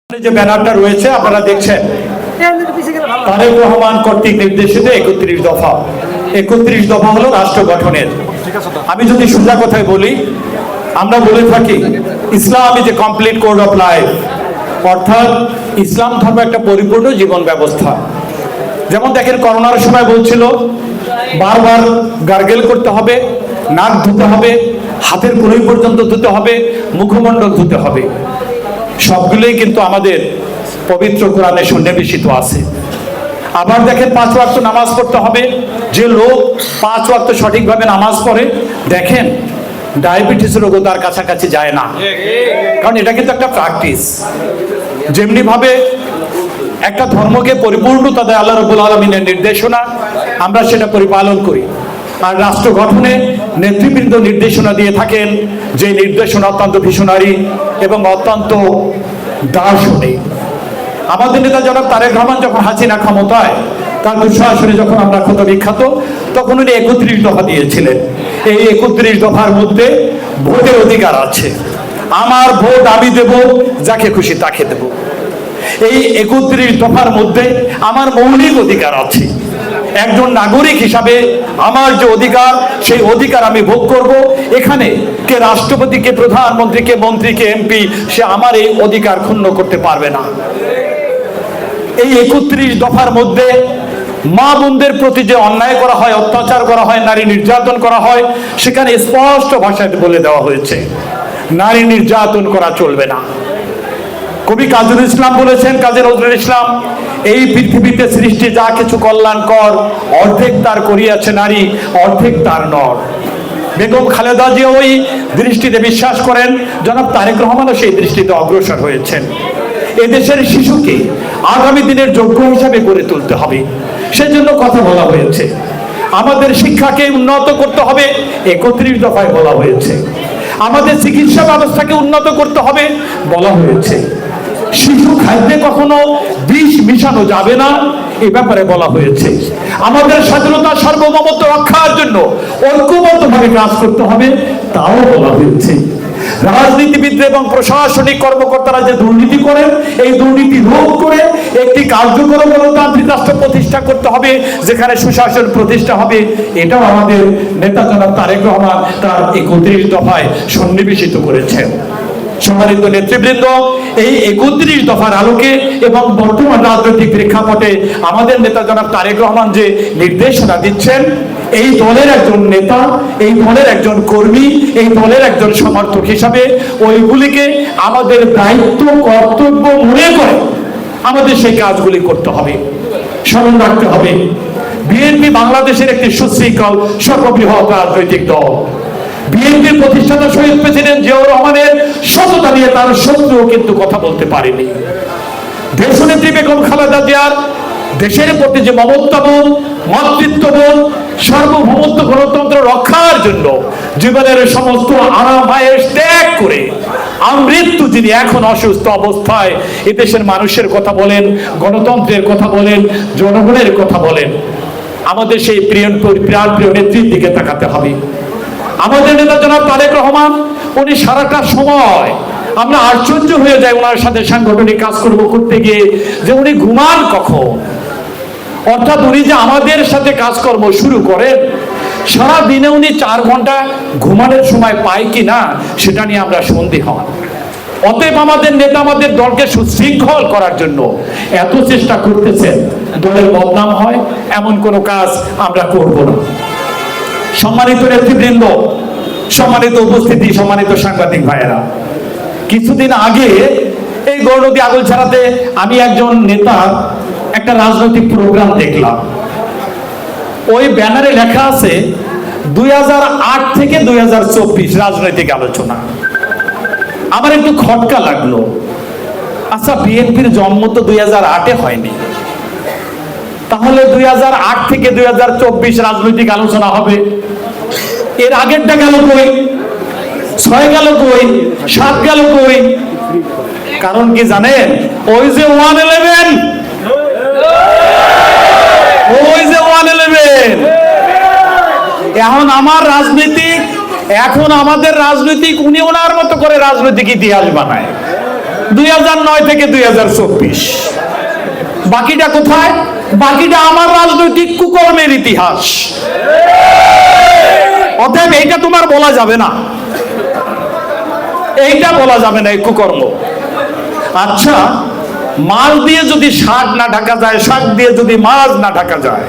যে ব্যানারটা রয়েছে আপনারা দেখছেন, তারেক রহমান কর্তৃক নির্দেশিত ৩১ দফা। ৩১ দফা হলো রাষ্ট্র গঠনের। আমি যদি সোজা কথায় বলি, আমরা বলে থাকি Islam is a complete code of life, অর্থাৎ ইসলাম ধর্ম একটা পরিপূর্ণ জীবন ব্যবস্থা। যেমন দেখেন, করোনার সময় বলছিল বারবার গার্গেল করতে হবে, নাক ধুতে হবে, হাতের কনুই পর্যন্ত ধুতে হবে, মুখমণ্ডল ধুতে হবে। সবগুলোই কিন্তু আমাদের পবিত্র কোরআনে সন্নিবেশিত আছে। আবার দেখেন ৫ ওয়াক্ত নামাজ পড়তে হবে। যে লোক ৫ ওয়াক্ত সঠিকভাবে নামাজ পড়ে, দেখেন ডায়াবেটিস রোগও তার কাছাকাছি যায় না, কারণ এটা কিন্তু একটা প্র্যাকটিস। যেমনি ভাবে একটা ধর্মকে পরিপূর্ণতা দেয় আল্লাহ রাব্বুল আলামিনের নির্দেশনা, আমরা সেটা পরিপালন করি। আর রাষ্ট্র গঠনে নেতৃবৃন্দ নির্দেশনা দিয়ে থাকেন, যে নির্দেশনা অত্যন্ত ভিশনারি এবং অত্যন্ত দার্শনিক। আমাদের নেতা জনাব তারেক রহমান যখন হাসিনা ক্ষমতায়, তার দুঃশাসনে যখন আমরা ক্ষত বিখ্যাত, তখন উনি ৩১ দফা দিয়েছিলেন। এই ৩১ দফার মধ্যে ভোটের অধিকার আছে। আমার ভোট আমি দেব, যাকে খুশি তাকে দেব। এই ৩১ দফার মধ্যে আমার মৌলিক অধিকার আছে। একজন নাগরিক হিসাবে আমার যে অধিকার, সেই অধিকার আমি ভোগ করব। এখানে কে রাষ্ট্রপতি, কে প্রধানমন্ত্রী, কে মন্ত্রী, কে এমপি, সে আমার এই অধিকার ক্ষুণ্ণ করতে পারবে না। এই ৩১ দফার মধ্যে মা বোনদের প্রতি যে অন্যায় করা হয়, অত্যাচার করা হয়, নারী নির্যাতন করা হয়, সেখানে স্পষ্ট ভাষায় বলে দেওয়া হয়েছে নারী নির্যাতন করা চলবে না। কবি কাজী নজরুল ইসলাম এই পৃথিবীতে সৃষ্টি যা কিছু কল্যাণকর, অর্ধেক তার করিয়াছে নারী, অর্ধেক তার নর। বেগম খালেদা জিয়া ওই দৃষ্টিতে বিশ্বাস করেন, জনাব তারেক রহমানও সেই দৃষ্টিতে অগ্রসর হয়েছেন। এদেশের শিশুকে আগামী দিনের যোগ্য হিসাবে গড়ে তুলতে হবে, সেজন্য কথা বলা হয়েছে। আমাদের শিক্ষাকে উন্নত করতে হবে, ৩১ দফায় বলা হয়েছে। আমাদের চিকিৎসা ব্যবস্থাকে উন্নত করতে হবে, বলা হয়েছে। শিশু খাদ্যে কখনো বিষ মিশানো যাবে না, এ ব্যাপারে বলা হয়েছে। আমাদের স্বাধীনতা সার্বভৌমত্ব রক্ষার জন্য ঐক্যবদ্ধভাবে কাজ করতে হবে, তাও বলা হয়েছে। রাজনীতিবিদ এবং প্রশাসনিক কর্মকর্তারা যে দুর্নীতি করেন, এই দুর্নীতি রোধ করে একটি কার্যকর গণতান্ত্রিক রাষ্ট্র প্রতিষ্ঠা করতে হবে, যেখানে সুশাসন প্রতিষ্ঠা হবে। এটাও আমাদের নেতা জনাব তারেক রহমান তার ৩১ দফায় সন্নিবেশিত করেছেন। সম্মানিত নেতৃবৃন্দ, এই ৩১ দফার আলোকে এবং বর্তমান রাজনৈতিক প্রেক্ষাপটে আমাদের নেতা জনাব তারেক রহমান যে নির্দেশনা দিচ্ছেন, এই দলের একজন নেতা, এই দলের একজন কর্মী, এই দলের একজন সমর্থক হিসাবে ওইগুলিকে আমাদের দায়িত্ব, কর্তব্য মনে করে আমাদের সেই কাজগুলি করতে হবে, স্মরণ রাখতে হবে। বিএনপি বাংলাদেশের একটি সুশৃঙ্খল সর্ববৃহৎ রাজনৈতিক দল। বিএনপির প্রতিষ্ঠাতা শহীদ প্রেসিডেন্ট জিয়াউর রহমানের সততা নিয়ে তার শত্রুও কিন্তু কথা বলতে পারেনি। দেশনেত্রী বেগম খালেদা জিয়ার দেশের প্রতি যে মমতাবোধ, মাতৃত্ববোধ, সার্বভৌমত্ব, গণতন্ত্র রক্ষার জন্য জীবনের সমস্ত আরাম আয়েশ ত্যাগ করে আমৃত্যু যিনি এখন অসুস্থ অবস্থায় এদেশের মানুষের কথা বলেন, গণতন্ত্রের কথা বলেন, জনগণের কথা বলেন, আমাদের সেই প্রিয় নেত্রীর দিকে তাকাতে হবে। আমাদের নেতা জনাব তারেক রহমান, উনি সারাটা সময় আমরা আশ্চর্য হয়ে যাই ওনার সাথে সাংগঠনিক কাজকর্ম করতে গিয়ে, যে উনি ঘুমান কখন। অর্থাৎ উনি যে আমাদের সাথে কাজকর্ম শুরু করেন, সারা দিনে উনি 4 ঘন্টা ঘুমানোর সময় পায় কি না, সেটা নিয়ে আমরা সন্দেহ হন। অতএব আমাদের নেতা আমাদের দলকে সুশৃঙ্খল করার জন্য এত চেষ্টা করতেছেন, দলের বদনাম হয় এমন কোনো কাজ আমরা করব না। সম্মানিত নেতৃবৃন্দ, সম্মানিত উপস্থিতি, সম্মানিত সাংবাদিক ভাইয়েরা, কিছুদিন আগে এই গৌরনদী আগলছাড়াতে আমি একজন নেতার একটা রাজনৈতিক প্রোগ্রাম দেখলাম। ওই ব্যানারে লেখা আছে 2008 থেকে 2024 রাজনৈতিক আলোচনা। আমার একটু খটকা লাগলো। আচ্ছা, বিএনপির জন্ম তো 2008-এ হয়নি, তাহলে 2008 থেকে 2024 রাজনৈতিক আলোচনা হবে। এর আগেরটা গেল কই? 6 গেল কই? 7 গেল কই? কারণ কি জানেন? ওই যে 111, ওই যে 111। এখন আমার রাজনীতিক, এখন আমাদের রাজনৈতিক, উনি ওনার মতো করে রাজনৈতিক ইতিহাস বানায়। 2009 থেকে 2024। বাকিটা কোথায়? বাকিটা আমার রাজনৈতিক কুকর্মের ইতিহাস। অতএব এইটা তোমার বলা যাবে না, এইটা বলা যাবে না, এই কুকর্ম। আচ্ছা, মাছ দিয়ে যদি শাক না ঢাকা যায়, শাক দিয়ে যদি মাছ না ঢাকা যায়,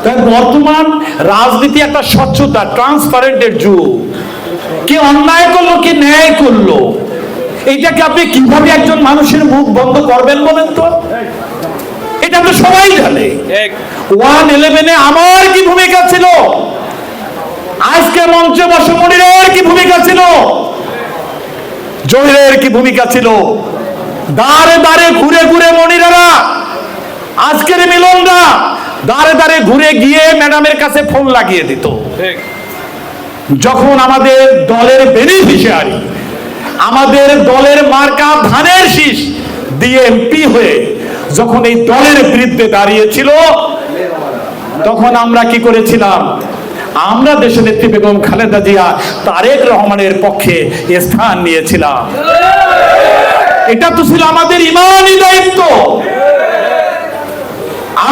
তাহলে বর্তমান রাজনীতি একটা স্বচ্ছতা, ট্রান্সপারেন্টের যুগ। কি অন্যায় করলো, কি ন্যায় করলো, এইটাকে আপনি কিভাবে একজন মানুষের মুখ বন্ধ করবেন বলেন তো? এটা তো সবাই জানে। 111-এ আমার কি ভূমিকা ছিল, আজকে মঞ্চে বসে মনিরের কি ভূমিকা ছিল, জহিরের কি ভূমিকা ছিল। দাঁড়ে দাঁড়ে ঘুরে ঘুরে মনিরেরা, আজকের মিলনরা দাঁড়ে দাঁড়ে ঘুরে গিয়ে ম্যাডামের কাছে ফোন লাগিয়ে দিত। যখন আমাদের দলের বেনিফিশিয়ারি, আমাদের দলের মার্কা ধানের শীষ দিয়ে এমপি হয়ে যখন এই দলের বিরুদ্ধে দাঁড়িয়েছিল, তখন আমরা কি করেছিলাম? আমরা দেশনেত্রী বেগম খালেদা জিয়া, তারেক রহমানের পক্ষে স্থান নিয়েছিলাম। এটা তো ছিল আমাদের ইমানি দায়িত্ব।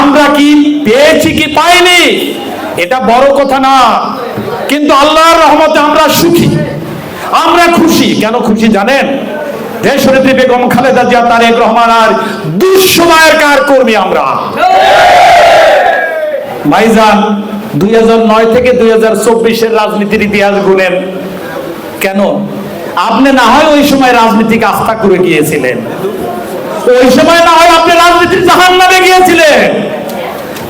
আমরা কি পেয়েছি কি পাইনি এটা বড় কথা না, কিন্তু আল্লাহর রহমতে আমরা সুখী, আমরা খুশি। কেন খুশি জানেন? দেশনেত্রী বেগম খালেদা জিয়া, তারেক রহমান আর দুঃসময়ের কার কর্মী আমরা। ভাইজান, 2009 থেকে 2024-এর রাজনীতির ইতিহাস গুনেন। কেন? আপনি না হয় ওই সময় রাজনীতিক আস্থা করে গিয়েছিলেন, ওই সময় না হয় আপনি রাজনীতির জাহান্নামে গিয়েছিলেন,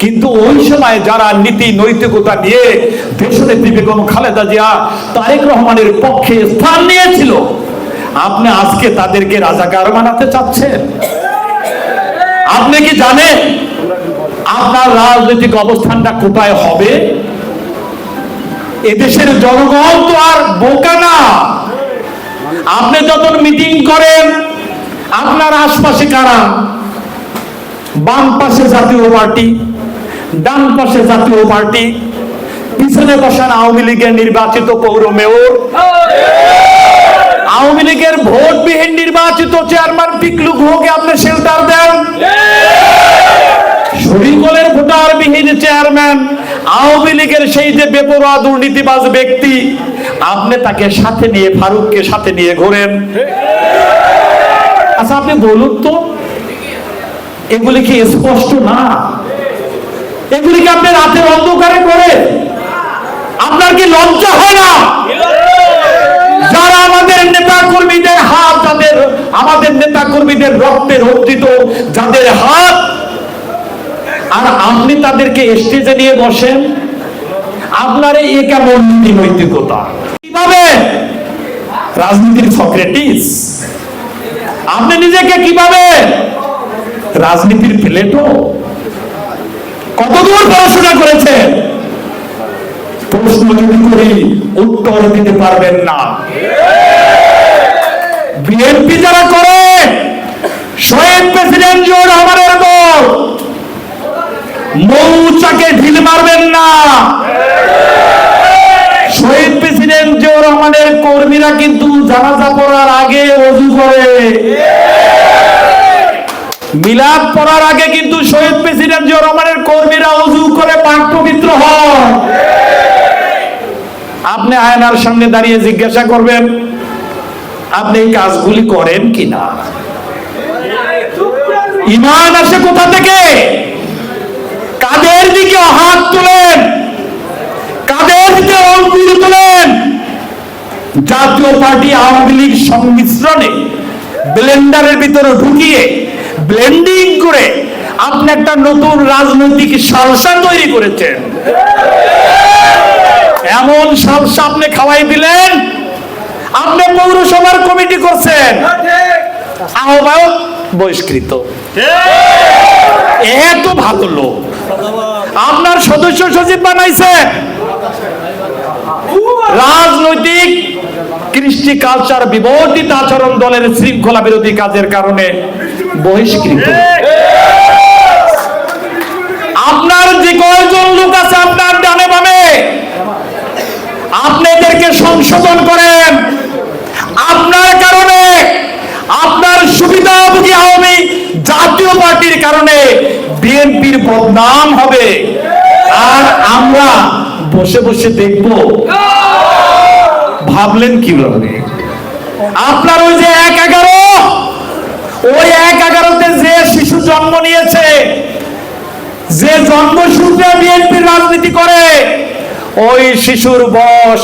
কিন্তু ওই সময় যারা নীতি নৈতিকতা নিয়ে দেশনেত্রী বেগম খালেদা জিয়া, তারেক রহমানের পক্ষে স্থান নিয়েছিল, আপনি আজকে তাদেরকে রাজাকার বানাতে চাচ্ছেন? আপনি কি জানেন আপনার রাজনৈতিক অবস্থানটা কোথায় হবে? এদেশের জনগণ তো আর বোকা না। আপনি যখন মিটিং করেন, আপনার আশপাশে কারা? বাম পাশে জাতীয় পার্টি, ডান পাশে জাতীয় পার্টি, পিছনে বসান আওয়ামী লীগের নির্বাচিত পৌর মেয়র, আওয়ামী লীগের ভোটবিহীন নির্বাচিত চেয়ারম্যান পিকলু গুহকে আপনি শেল্টার দেন। শরীফলের ভোটারবিহীন চেয়ারম্যান, আওয়ামী লীগের সেই যে বেপরোয়া দুর্নীতিবাজ ব্যক্তি, আপনি তাকে সাথে নিয়ে, ফারুককে সাথে নিয়ে ঘোরেন। আচ্ছা, আপনি বলুন তো, এগুলি কি স্পষ্ট না? এগুলিকে আপনি রাতের অন্ধকারে করে, আপনার কি লজ্জা হয় না? যারা আমাদের নেতা কর্মীদের হাত, যাদের আমাদের নেতা কর্মীদের রক্তের অর্জিত যাদের হাত, আর আপনি তাদেরকে স্টেজে নিয়ে বসেন, আপনার এই কেমন নীতি নৈতিকতা? কিভাবে রাজনীতির সক্রেটিস? আপনি নিজেকে কিভাবে রাজনীতির প্লেটো? কতদূর পড়াশোনা করেছেন? প্রশ্ন যদি করি উত্তর দিতে পারবেন না। বিএনপি যারা করে, শহীদ প্রেসিডেন্ট জিয়াউর রহমানের দল, মৌচাকে ঢিল মারবেন না। শহীদ প্রেসিডেন্ট জিয়াউর রহমানের কর্মীরা কিন্তু জানাজা পড়ার আগে ওযু করে, মিলাদ পড়ার আগে কিন্তু শহীদ প্রেসিডেন্ট জিয়াউর রহমানের কর্মীরা ওযু করে পাক পবিত্র হন। আপনি আয়নার সামনে দাঁড়িয়ে জিজ্ঞাসা করবেন আপনি এই কাজগুলি করেন কিনা। ঈমান আসে কোথা থেকে? কাদের দিকে হাত তুলেন, কাদের দিকে আঙ্গুল তুলেন? জাতীয় পার্টি আওয়ামী লীগ সংমিশ্রণে ব্লেন্ডারের ভিতরে ঢুকিয়ে ব্লেন্ডিং করে আপনি একটা নতুন রাজনৈতিক সালসা তৈরি করেছেন। এমন সালসা আপনি খাওয়াই দিলেন, আপনি পৌরসভার কমিটি করছেন, আহ্বায়ক বহিষ্কৃত। এত ভালো লোক আপনার সদস্য সচিব বানাইছে, রাজনৈতিক কৃষ্টি কালচার বিবর্তিত আচরণ দলের শৃঙ্খলা বিরোধী কাজের কারণে বহিষ্কৃত। আপনার যে কয়জন লোক আছে আপনার ডানে বামে, আপনি এদেরকে সংশোধন করেন। আপনার কারণে, আপনার সুবিধা আওয়ামী জাতীয় পার্টির কারণে বিএনপির বদনাম হবে, আর আমরা বসে বসে দেখব। ভাবলেন কিভাবে? আপনার ওই যে 1-11, ওই 1-11-তে যে শিশু জন্ম নিয়েছে, যে জন্মসূত্রে বিএনপির রাজনীতি করে, ওই শিশুর বয়স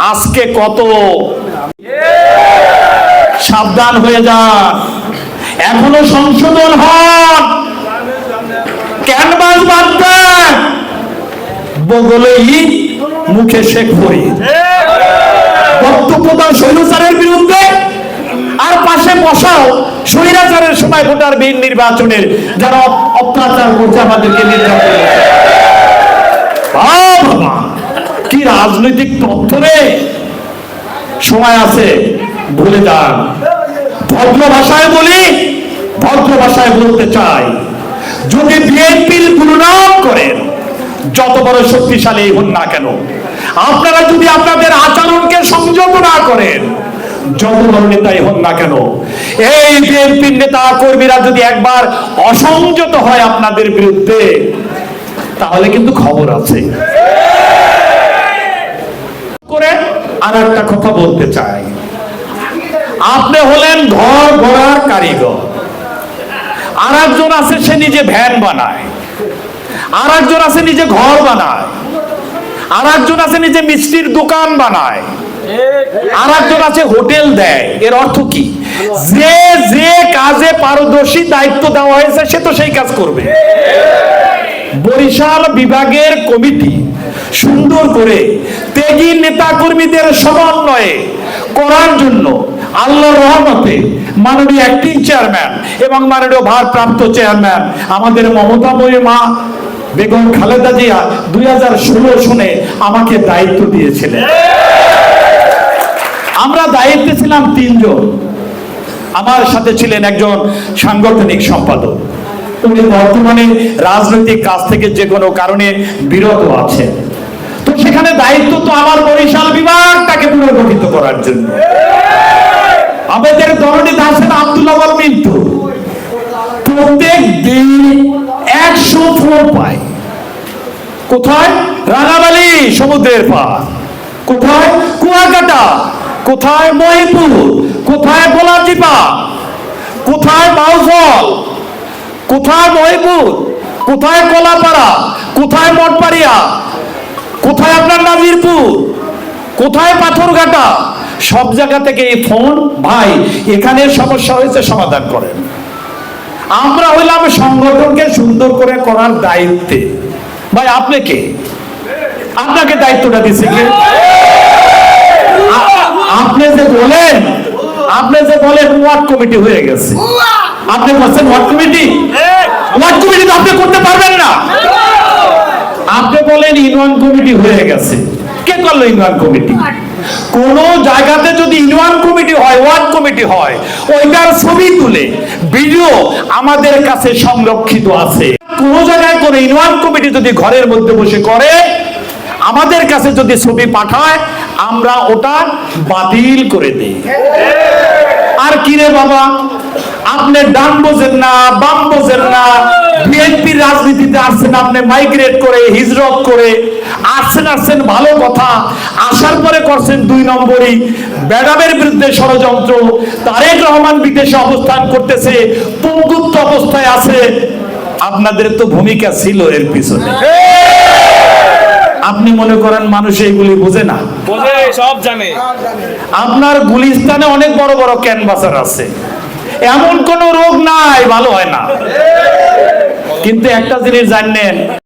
আজকে কত? সাবধান হয়ে যান, এখনো সংশোধন হন। ক্যানভাস বাদ দেন, বগলে ইট, মুখে শেখ ফরিদ। বক্তব্য দাও স্বৈরাচারের বিরুদ্ধে, আর পাশে বসাও স্বৈরাচারের সময় ভোটারবিহীন নির্বাচনের যারা অত্যাচার করছে, আমাদেরকে নির্যাতন করছে। বাবা, কি রাজনৈতিক তথ্য রে! সময় আছে, ভুলে যান। ভদ্র ভাষায় বলি, ভদ্র ভাষায় বলতে চাই, যদি বিএনপির দুর্নাম করেন, যত বড় শক্তিশালী হন না কেন, আপনারা যদি আপনাদের আচরণকে সংযত না করেন, যত বড় নেতাই হন না কেন, এই বিএনপির নেতা কর্মীরা যদি একবার অসংযত হয় আপনাদের বিরুদ্ধে, তাহলে কিন্তু খবর আছে। করে আর একটা কথা বলতে চাই, আপনি হলেন ঘর গড়ার কারিগর, আর একজন আছে সে নিজে ভ্যান বানায়, আর একজন আছে নিজে ঘর বানায়, আর একজন আছে নিজে মিষ্টির দোকান বানায়, আর একজন আছে হোটেল দেয়। এর অর্থ কি? যে যে কাজে পারদর্শী দায়িত্ব দেওয়া হয়েছে সে তো সেই কাজ করবে। বরিশাল বিভাগের কমিটি সুন্দর করে ত্যাগী নেতা কর্মীদের সমন্বয়ে করার জন্য আল্লাহর রহমতে মাননীয় অ্যাক্টিং চেয়ারম্যান এবং মাননীয় ভারপ্রাপ্ত চেয়ারম্যান আমাদের মমতাময়ী মা বেগম খালেদা জিয়া 2016 সনে আমাকে দায়িত্ব দিয়েছিলেন। আমরা দায়িত্বে ছিলাম 3 জন। আমার সাথে ছিলেন একজন সাংগঠনিক সম্পাদক, উনি বর্তমানে রাজনৈতিক কাজ থেকে যে কোনো কারণে বিরত আছেন। তো সেখানে দায়িত্ব তো আমার বরিশাল বিভাগটাকে পুনর্গঠিত করার জন্য। আমাদের দলনেতা আছেন আব্দুল আওয়াল মিন্টু, প্রত্যেক দিন 100 ফোন পায়। কোথায়? রাঙামালি সমুদ্রের পার, কোথায় কুয়াকাটা, কোথায় মহিপুর, কোথায় গোলাচিপা, কোথায় বাউফল, কোথায় মহিপুর, কোথায় কলাপাড়া, কোথায় মঠবাড়িয়া, কোথায় আপনার নাজিরপুর, কোথায় পাথরঘাটা, সব জায়গা থেকে এই ফোন, ভাই এখানে সমস্যা হয়েছে সমাধান করেন। আমরা হইলাম সংগঠনকে সুন্দর করে করার দায়িত্বে। ভাই আপনি কে? আপনাকে দায়িত্বটা দিচ্ছে কে? আপনি যে বলেন ওয়ার্ড কমিটি হয়ে গেছে, আপনি বলছেন ওয়ার্ড কমিটি, ওয়ার্ড কমিটি তো আপনি করতে পারবেন না। আপনি বলেন ইউনিয়ন কমিটি হয়ে গেছে, কে করলো ইউনিয়ন কমিটি? কোন জায়গাতে যদি ইউনিয়ন কমিটি হয়, ওয়ার্ড কমিটি হয়, ওইটার ছবি তুলে ভিডিও আমাদের কাছে সংরক্ষিত আছে। কোন জায়গায় কোন ইউনিয়ন কমিটি যদি ঘরের মধ্যে বসে করে, আমাদের কাছে যদি ছবি পাঠায়, আমরা ওটা বাতিল করে দেই। আর কি রে বাবা, আপনি ডান বোঝেন না, বাম বোঝেন না, বিএনপির রাজনীতিতে আসছেন, আপনি মাইগ্রেট করে হিজরত করে আসছেন ভালো কথা, আসার পরে করছেন 2 নম্বরই। ম্যাডামের বিরুদ্ধে ষড়যন্ত্র, তারেক রহমান বিদেশে অবস্থান করতেছে, পঙ্গুত্ব অবস্থায় আছে। আপনাদের তো ভূমিকা ছিল এর পিছনে। আপনি মনে করেন মানুষ এইগুলি বোঝে না? বোঝে, সব জানে। আপনার গুলিস্তানে অনেক বড় বড় ক্যানভাসার আছে, এমন কোন রোগ নাই ভালো হয় না। কিন্তু একটা জিনিস জানেন,